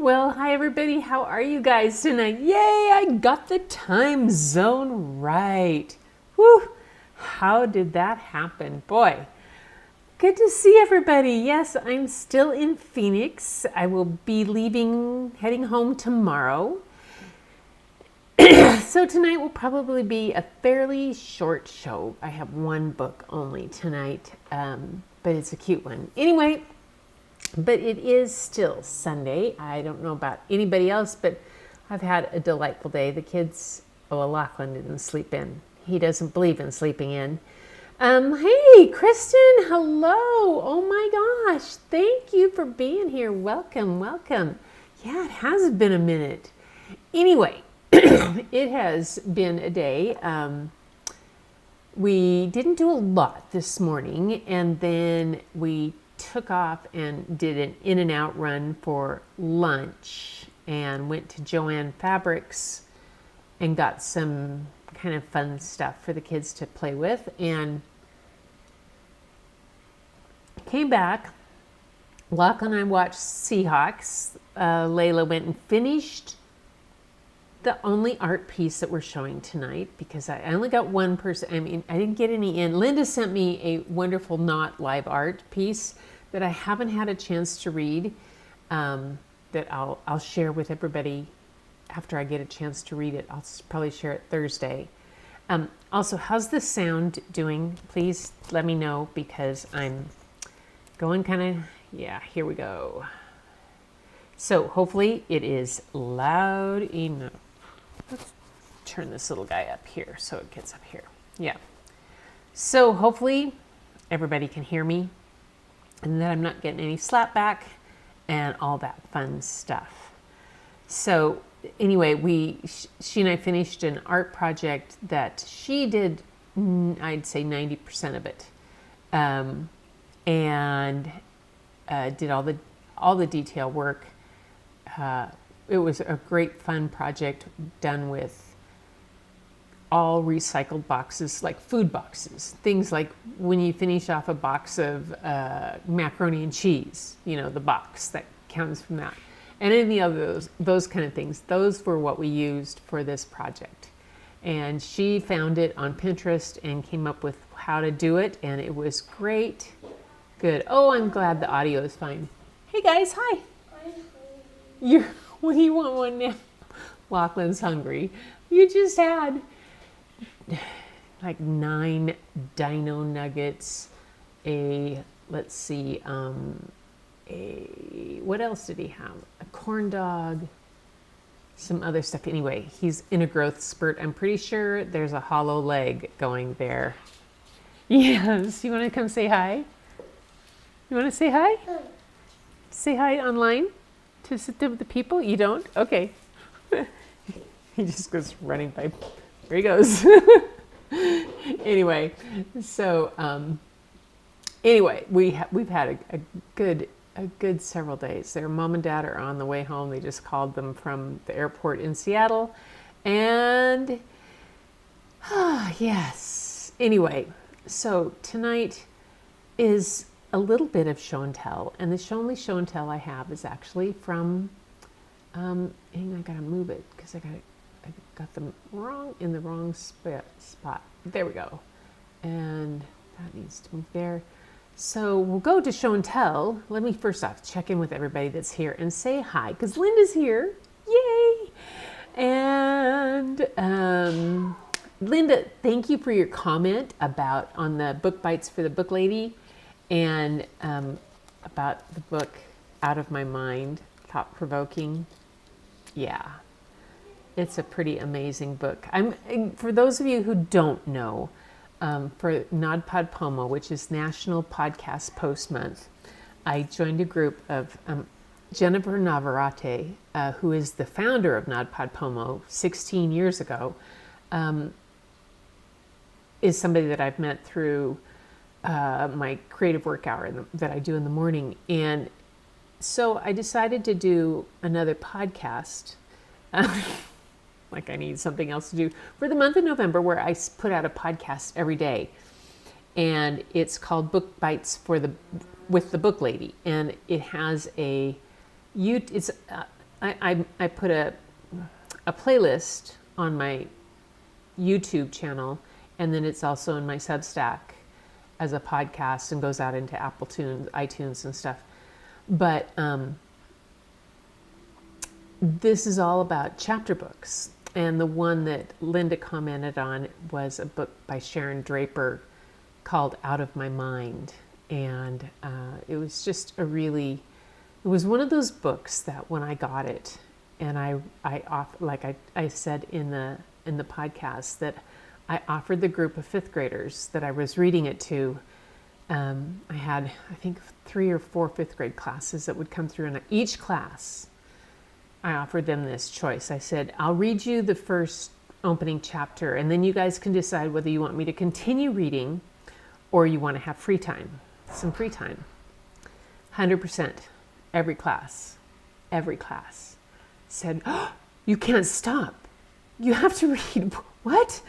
Well, hi everybody. How are you guys tonight? Yay, I got the time zone right. Whew, how did that happen? Boy, good to see everybody. Yes, I'm still in Phoenix. I will be heading home tomorrow. So tonight will probably be a fairly short show. I have one book only tonight, but it's a cute one. Anyway, but it is still Sunday. I don't know about anybody else, but I've had a delightful day. The kids, Lachlan didn't sleep in. He doesn't believe in sleeping in. Hey, Kristen, hello. Oh my gosh, thank you for being here. Welcome, welcome. Yeah, it has been a minute. Anyway, it has been a day. We didn't do a lot this morning, and then we took off and did an in and out run for lunch and went to Joann Fabrics and got some kind of fun stuff for the kids to play with, and came back. Lachlan and I watched Seahawks. Layla went and finished the only art piece that we're showing tonight because I only got one person. I mean, I didn't get any in. Linda sent me a wonderful not live art piece that I haven't had a chance to read, that I'll share with everybody after I get a chance to read it. I'll probably share it Thursday. Also, how's the sound doing? Please let me know because I'm going kind of, yeah, here we go. So hopefully it is loud enough. Let's turn this little guy up here so it gets up here. Yeah. So hopefully everybody can hear me and that I'm not getting any slapback and all that fun stuff. So anyway, she and I finished an art project that she did, I'd say 90% of it, and did all the detail work. It was a great fun project done with all recycled boxes, like food boxes, things like when you finish off a box of macaroni and cheese, you know, the box that comes from that, and any of those kind of things. Those were what we used for this project, and she found it on Pinterest and came up with how to do it, and it was great. Good. Oh, I'm glad the audio is fine. Hey guys, hi. What do you want one now? Lachlan's hungry. You just had like 9 dino nuggets, what else did he have? A corn dog, some other stuff. Anyway, he's in a growth spurt. I'm pretty sure there's a hollow leg going there. Yes, you want to come say hi? You want to say hi? Say hi online to the people? You don't? Okay. He just goes running by. There he goes. Anyway, so we've had a good several days. Their mom and dad are on the way home. They just called them from the airport in Seattle, and yes. Anyway, so tonight is a little bit of show and tell, and the only show and tell I have is actually from. Hang on, I gotta move it because I got them in the wrong spot. There we go, and that needs to move there. So we'll go to show and tell. Let me first off check in with everybody that's here and say hi because Linda's here. Yay! And Linda, thank you for your comment on the book bites for the book lady. And about the book Out of My Mind, thought-provoking. Yeah, it's a pretty amazing book. For those of you who don't know, for NodPodPomo, which is National Podcast Post Month, I joined a group of Jennifer Navarrete, who is the founder of NodPodPomo 16 years ago, is somebody that I've met through my creative work hour that I do in the morning. And so I decided to do another podcast, like I need something else to do, for the month of November, where I put out a podcast every day. And it's called Book Bites with the Book Lady. And it has it's I put a playlist on my YouTube channel, and then it's also in my Substack as a podcast and goes out into Apple iTunes and stuff. But this is all about chapter books. And the one that Linda commented on was a book by Sharon Draper called Out of My Mind. And it was just it was one of those books that when I got it, and I said in the podcast that I offered the group of fifth graders that I was reading it to. I had, I think, 3 or 4 fifth grade classes that would come through, and each class I offered them this choice. I said, I'll read you the first opening chapter, and then you guys can decide whether you want me to continue reading or you want to have free time, some free time. 100%, every class said, oh, you can't stop. You have to read. What?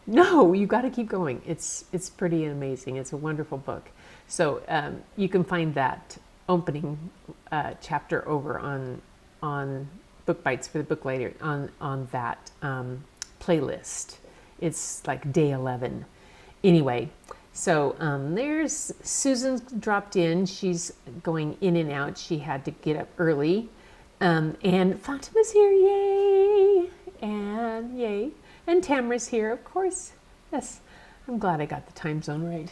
No, you got to keep going. It's pretty amazing. It's a wonderful book. So you can find that opening chapter over on Book Bites for the Book later on that playlist. It's like day 11. Anyway, so there's Susan dropped in. She's going in and out. She had to get up early. And Fatima's here, yay! And yay. And Tamara's here, of course. Yes, I'm glad I got the time zone right.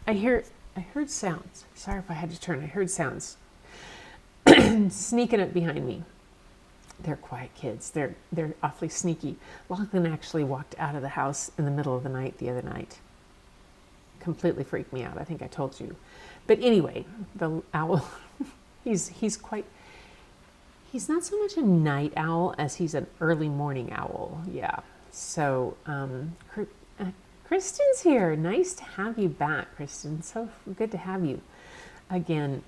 I heard sounds. Sorry if I had to turn. I heard sounds sneaking up behind me. They're quiet kids. They're awfully sneaky. Lachlan actually walked out of the house in the middle of the night the other night. Completely freaked me out. I think I told you. But anyway, the owl, he's not so much a night owl as he's an early morning owl. Yeah. So Kristen's here. Nice to have you back, Kristen. So good to have you again,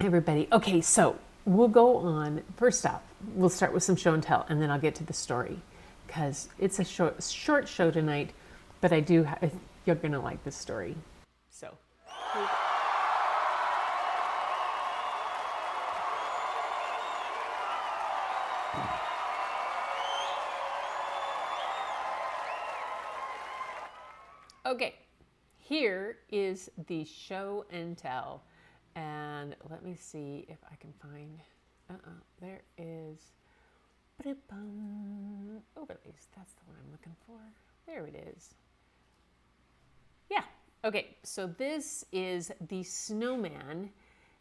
everybody. Okay, so we'll go on. First off, we'll start with some show and tell, and then I'll get to the story because it's a short show tonight, but you're going to like this story. So. Okay, here is the show and tell. And let me see if I can find, there is, overlays, that's the one I'm looking for. There it is. Yeah, okay, so this is the snowman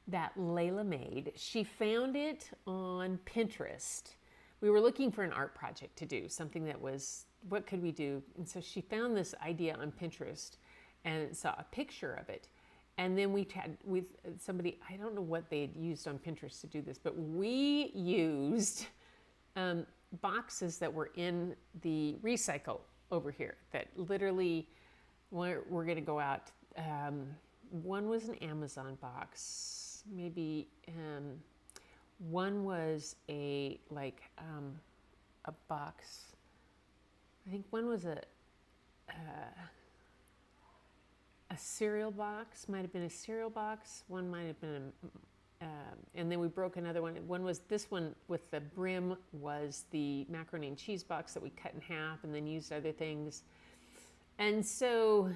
that Layla made. She found it on Pinterest. We were looking for an art project to do, something that was, what could we do? And so she found this idea on Pinterest and saw a picture of it. And then we had with somebody, I don't know what they had used on Pinterest to do this, but we used boxes that were in the recycle over here that literally we're going to go out. One was an Amazon box, maybe one was a box. I think one was a cereal box, might have been a cereal box. One might have been, and then we broke another one. One was this one with the brim was the macaroni and cheese box that we cut in half and then used other things. And so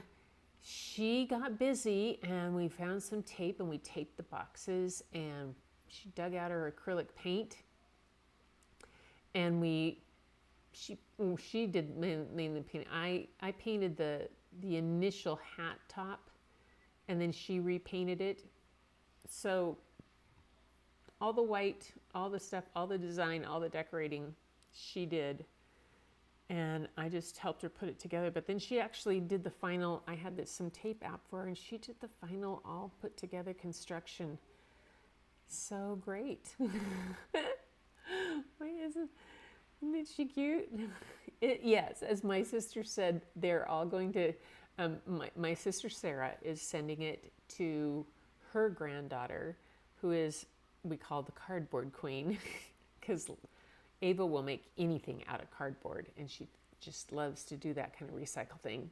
she got busy and we found some tape and we taped the boxes and she dug out her acrylic paint and she did mainly paint. I painted the initial hat top and then she repainted it. So all the white, all the stuff, all the design, all the decorating she did. And I just helped her put it together. But then she actually did the final, I had some tape out for her and she did the final all put together construction. So great. Isn't she cute? Yes, as my sister said, they're all going to, my sister Sarah is sending it to her granddaughter, who is, we call the cardboard queen, because Ava will make anything out of cardboard, and she just loves to do that kind of recycle thing.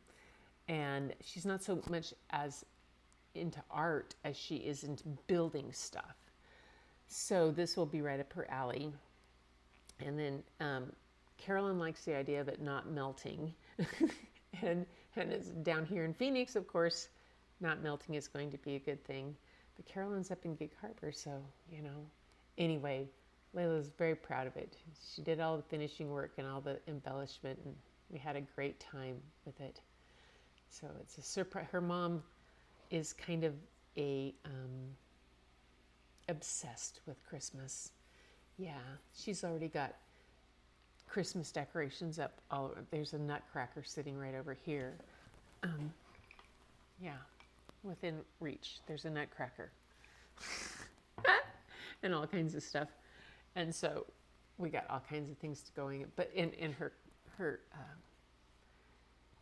And she's not so much as into art as she is into building stuff. So this will be right up her alley. And then Carolyn likes the idea of it not melting. and it's down here in Phoenix, of course, not melting is going to be a good thing. But Carolyn's up in Gig Harbor, so, Anyway, Layla's very proud of it. She did all the finishing work and all the embellishment, and we had a great time with it. So it's a surprise. Her mom is kind of obsessed with Christmas. Yeah, she's already got Christmas decorations up all over. There's a nutcracker sitting right over here. Yeah, within reach, there's a nutcracker. And all kinds of stuff. And so we got all kinds of things going. But in her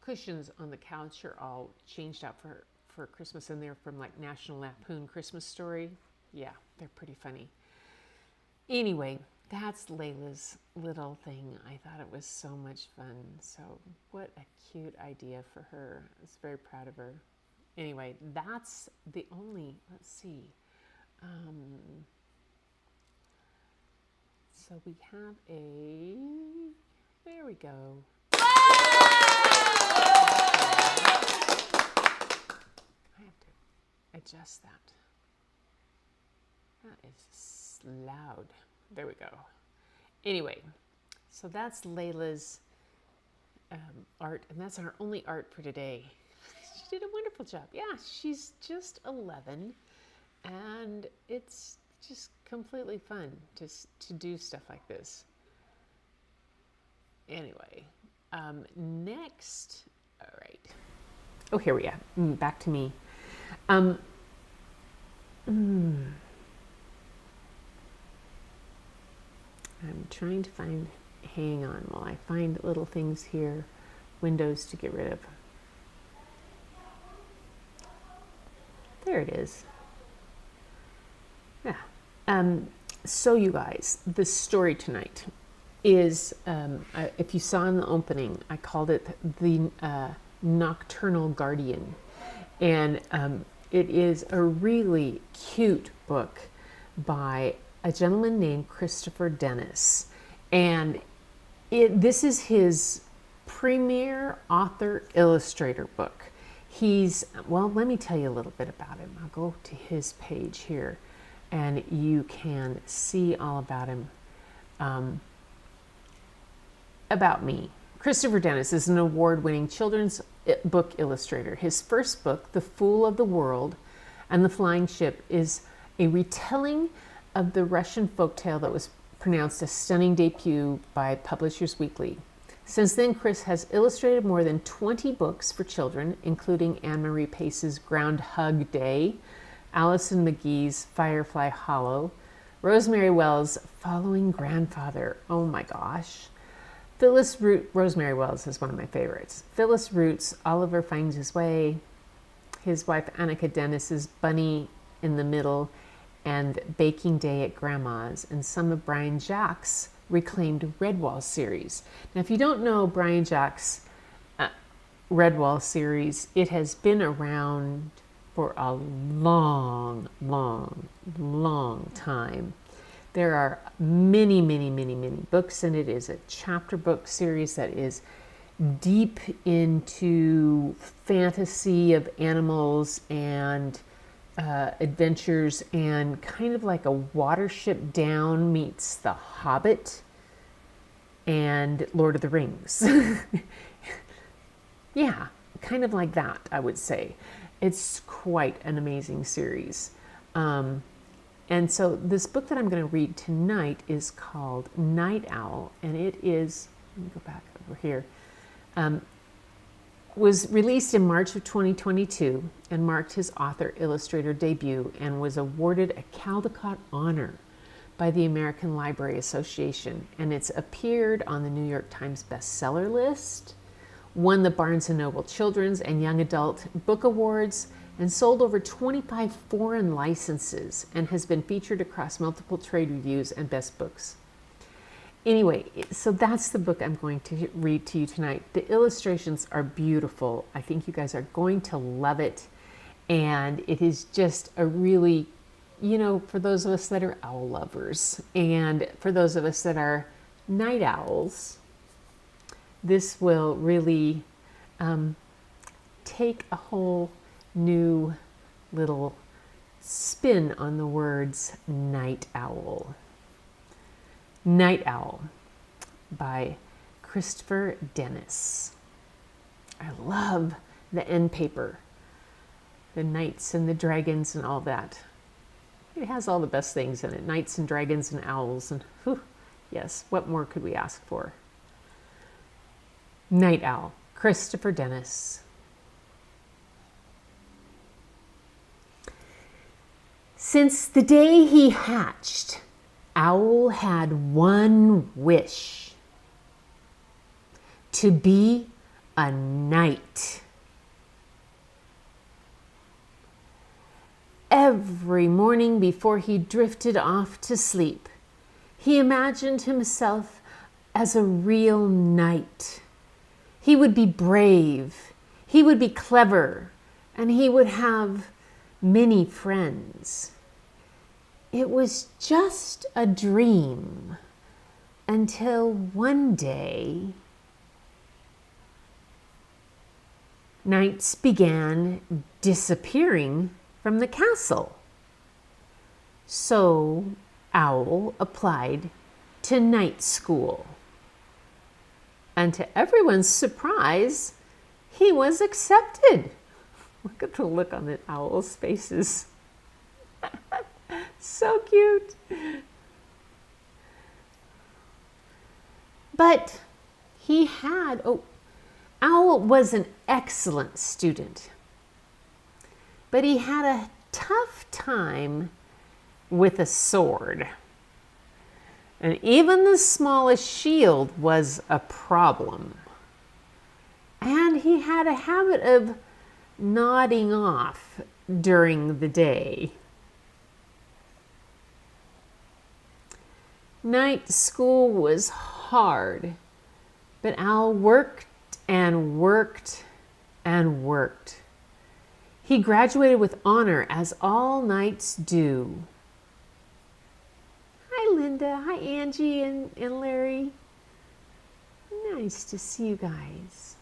cushions on the couch are all changed out for Christmas, and they're from like National Lampoon Christmas Story. Yeah, they're pretty funny. Anyway, that's Layla's little thing. I thought it was so much fun. So what a cute idea for her. I was very proud of her. Anyway, that's the only, let's see. So we have there we go. I have to adjust that. That is loud. There we go. Anyway, so that's Layla's art, and that's our only art for today. She did a wonderful job. Yeah, she's just 11, and it's just completely fun to do stuff like this. Anyway, next, all right. Oh, here we are. Back to me. I'm trying to hang on while I find little things here, windows to get rid of. There it is. Yeah. So you guys, the story tonight is, if you saw in the opening, I called it the Nocturnal Guardian. And it is a really cute book by a gentleman named Christopher Denise. And this is his premier author illustrator book. Let me tell you a little bit about him. I'll go to his page here and you can see all about him. About me. Christopher Denise is an award-winning children's book illustrator. His first book, The Fool of the World and the Flying Ship, is a retelling of the Russian folktale that was pronounced a stunning debut by Publishers Weekly. Since then, Chris has illustrated more than 20 books for children, including Anne-Marie Pace's Groundhog Day, Allison McGee's Firefly Hollow, Rosemary Wells' Following Grandfather. Oh my gosh. Rosemary Wells is one of my favorites. Phyllis Root's Oliver Finds His Way, his wife Annika Dennis's Bunny in the Middle, and Baking Day at Grandma's, and some of Brian Jack's reclaimed Redwall series. Now, if you don't know Brian Jack's Redwall series, it has been around for a long, long, long time. There are many, many, many, many books, and it is a chapter book series that is deep into fantasy of animals and adventures, and kind of like a Watership Down meets The Hobbit and Lord of the Rings. Yeah, kind of like that, I would say. It's quite an amazing series. And so this book that I'm going to read tonight is called Night Owl, and it is, let me go back over here, was released in March of 2022 and marked his author-illustrator debut, and was awarded a Caldecott Honor by the American Library Association. And it's appeared on the New York Times bestseller list, won the Barnes & Noble Children's and Young Adult Book Awards, and sold over 25 foreign licenses, and has been featured across multiple trade reviews and best books. Anyway, so that's the book I'm going to read to you tonight. The illustrations are beautiful. I think you guys are going to love it. And it is just a really for those of us that are owl lovers, and for those of us that are night owls, this will really take a whole new little spin on the words night owl. Night Owl by Christopher Denise. I love the end paper, the knights and the dragons and all that. It has all the best things in it, knights and dragons and owls, and yes, what more could we ask for? Night Owl, Christopher Denise. Since the day he hatched, Owl had one wish: to be a knight. Every morning before he drifted off to sleep, he imagined himself as a real knight. He would be brave, he would be clever, and he would have many friends. It was just a dream until one day, knights began disappearing from the castle. So Owl applied to night school. And to everyone's surprise, he was accepted. Look at the look on the owl's faces. So cute. But Owl was an excellent student. But he had a tough time with a sword. And even the smallest shield was a problem. And he had a habit of nodding off during the day. Night school was hard, but Owl worked and worked and worked. He graduated with honor, as all knights do. Hi, Linda. Hi, Angie and Larry. Nice to see you guys.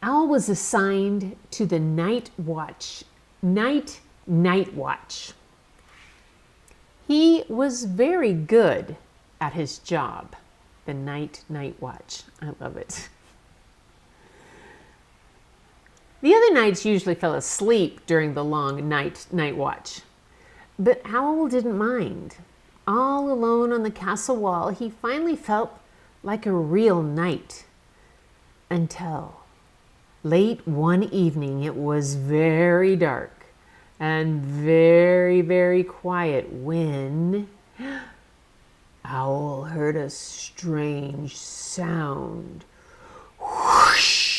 Owl was assigned to the night watch. Night watch. He was very good at his job. The night watch. I love it. The other knights usually fell asleep during the long night watch, but Owl didn't mind. All alone on the castle wall, he finally felt like a real knight. Until late one evening, it was very dark and very, very quiet when Owl heard a strange sound. Whoosh!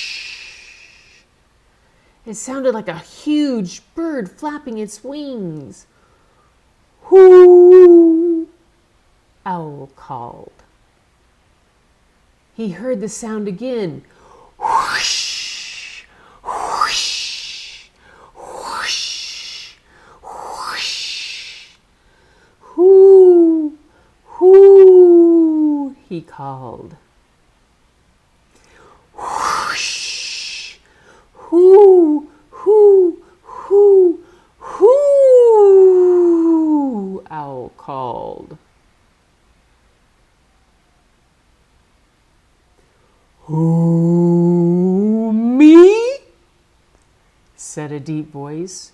It sounded like a huge bird flapping its wings. Whoo! Owl called. He heard the sound again. Whoosh! Whoosh! Whoosh! Whoosh! Whoo! Whoo! He called. Whoosh! Whoo! Whoo! Whoo! Whoo! Owl called. Who, me? Said a deep voice.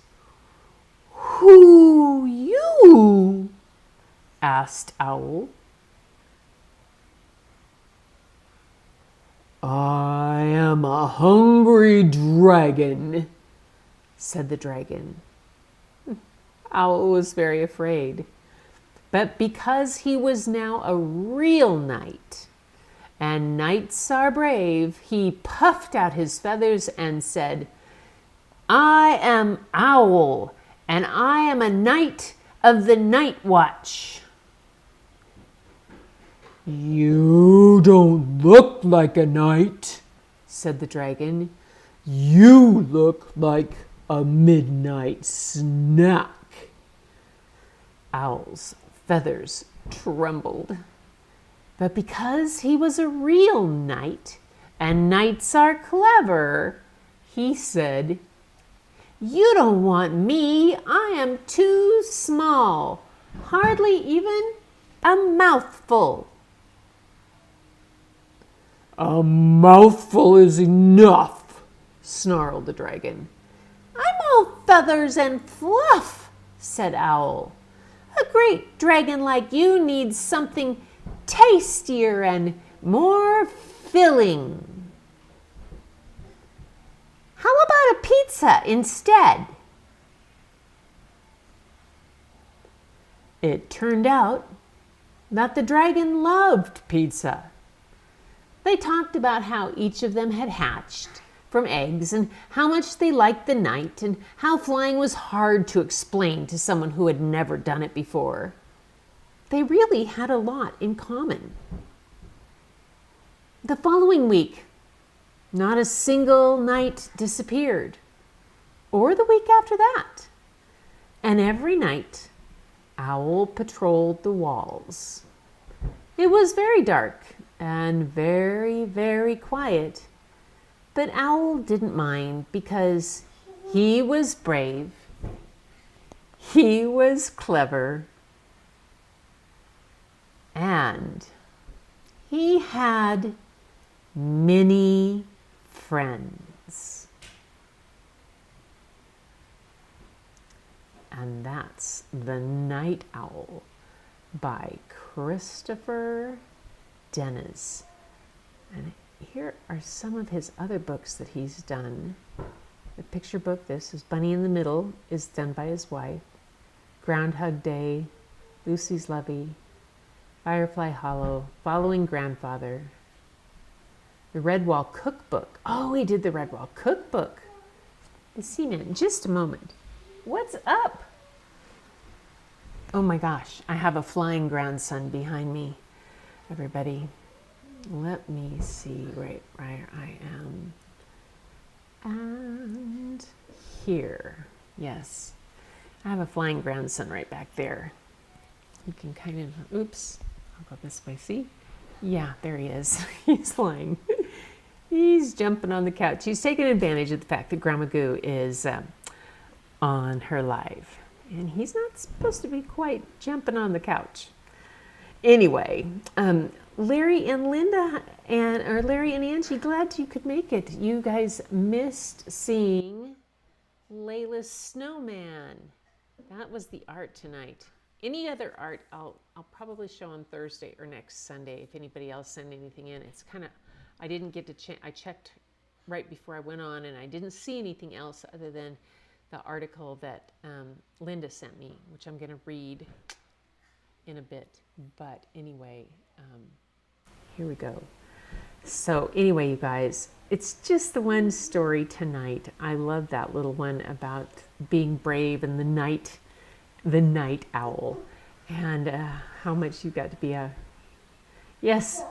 Who, you? Asked Owl. I am a hungry dragon, said the dragon. Owl was very afraid. But because he was now a real knight, and knights are brave, he puffed out his feathers and said, I am Owl, and I am a knight of the night watch. You don't look like a knight, said the dragon. You look like a midnight snack. Owl's feathers trembled. But because he was a real knight, and knights are clever, he said, "You don't want me. I am too small, hardly even a mouthful." "A mouthful is enough," snarled the dragon. "I'm all feathers and fluff," said Owl. "A great dragon like you needs something tastier and more filling. How about a pizza instead?" It turned out that the dragon loved pizza. They talked about how each of them had hatched from eggs and how much they liked the night and how flying was hard to explain to someone who had never done it before. They really had a lot in common. The following week, not a single night disappeared, or the week after that. And every night, Owl patrolled the walls. It was very dark and very, very quiet, but Owl didn't mind because he was brave, he was clever, and he had many friends. And that's The Night Owl by Christopher Denise. And here are some of his other books that he's done. The picture book, this is Bunny in the Middle, is done by his wife. Groundhog Day, Lucy's Lovey, Firefly Hollow, Following Grandfather. The Redwall Cookbook. Oh, he did the Redwall Cookbook. The Seaman, just a moment. What's up? Oh my gosh, I have a flying grandson behind me, everybody. Let me see right where I am. And here, yes. I have a flying grandson right back there. You can kind of, oops, I'll go this way, see? Yeah, there he is. He's flying. He's jumping on the couch. He's taking advantage of the fact that Grandma Goo is on her live. And he's not supposed to be quite jumping on the couch. Anyway, Larry and Linda, or Larry and Angie, glad you could make it. You guys missed seeing Layla's snowman. That was the art tonight. Any other art, I'll probably show on Thursday or next Sunday if anybody else sent anything in. It's kind of, I didn't get to I checked right before I went on, and I didn't see anything else other than the article that Linda sent me, which I'm going to read in a bit. But anyway, here we go. So anyway, you guys, it's just the one story tonight. I love that little one about being brave and the night owl, and how much you got to be a, yes,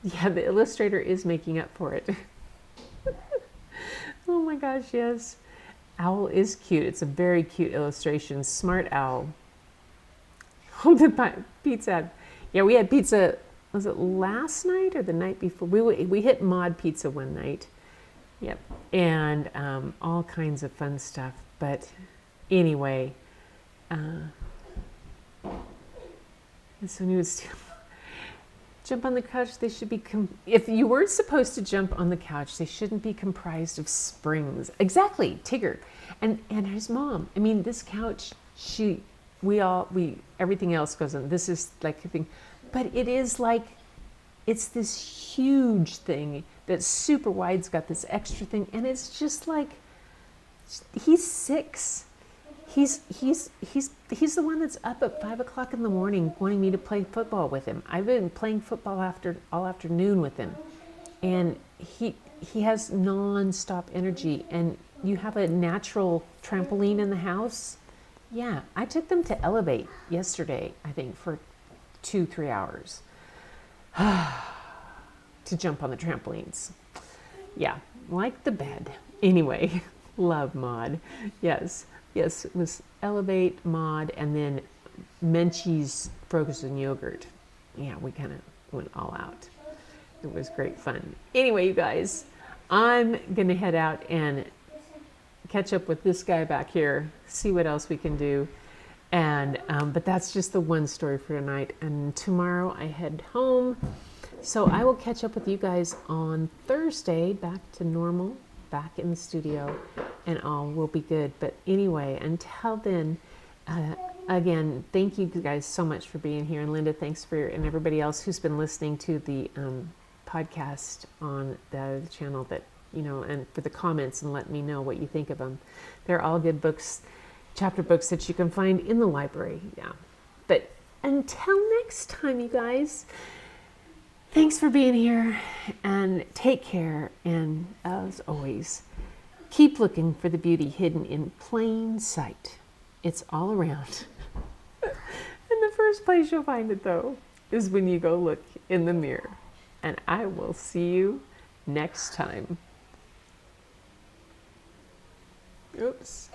yeah, the illustrator is making up for it. Oh my gosh, yes. Owl is cute. It's a very cute illustration. Smart owl. Oh, the pizza. Yeah, we had pizza, was it last night or the night before? We hit Mod Pizza one night. Yep. And all kinds of fun stuff. But anyway, so he was jump on the couch. They should be, if you weren't supposed to jump on the couch, they shouldn't be comprised of springs. Exactly, Tigger. And his mom. I mean, this couch, everything else goes on. This is like a thing, but it is like, it's this huge thing that's super wide. It's got this extra thing, and it's just like, he's 6. He's the one that's up at 5 o'clock in the morning wanting me to play football with him. I've been playing football all afternoon with him, and he has non-stop energy. And you have a natural trampoline in the house. Yeah, I took them to Elevate yesterday, I think, for 2-3 hours to jump on the trampolines. Yeah, like the bed. Anyway, love Maud. Yes, yes, it was Elevate, Maud, and then Menchie's frozen yogurt. Yeah, we kind of went all out. It was great fun. Anyway, you guys, I'm going to head out and catch up with this guy back here, see what else we can do. And but that's just the one story for tonight. And tomorrow I head home. So I will catch up with you guys on Thursday, back to normal, back in the studio, and all will be good. But anyway, until then, again, thank you guys so much for being here. And Linda, thanks for, and everybody else who's been listening to the podcast on the channel, that, you know, and for the comments and let me know what you think of them. They're all good books, chapter books that you can find in the library. Yeah. But until next time, you guys, thanks for being here and take care. And as always, keep looking for the beauty hidden in plain sight. It's all around. And the first place you'll find it, though, is when you go look in the mirror. And I will see you next time. Oops.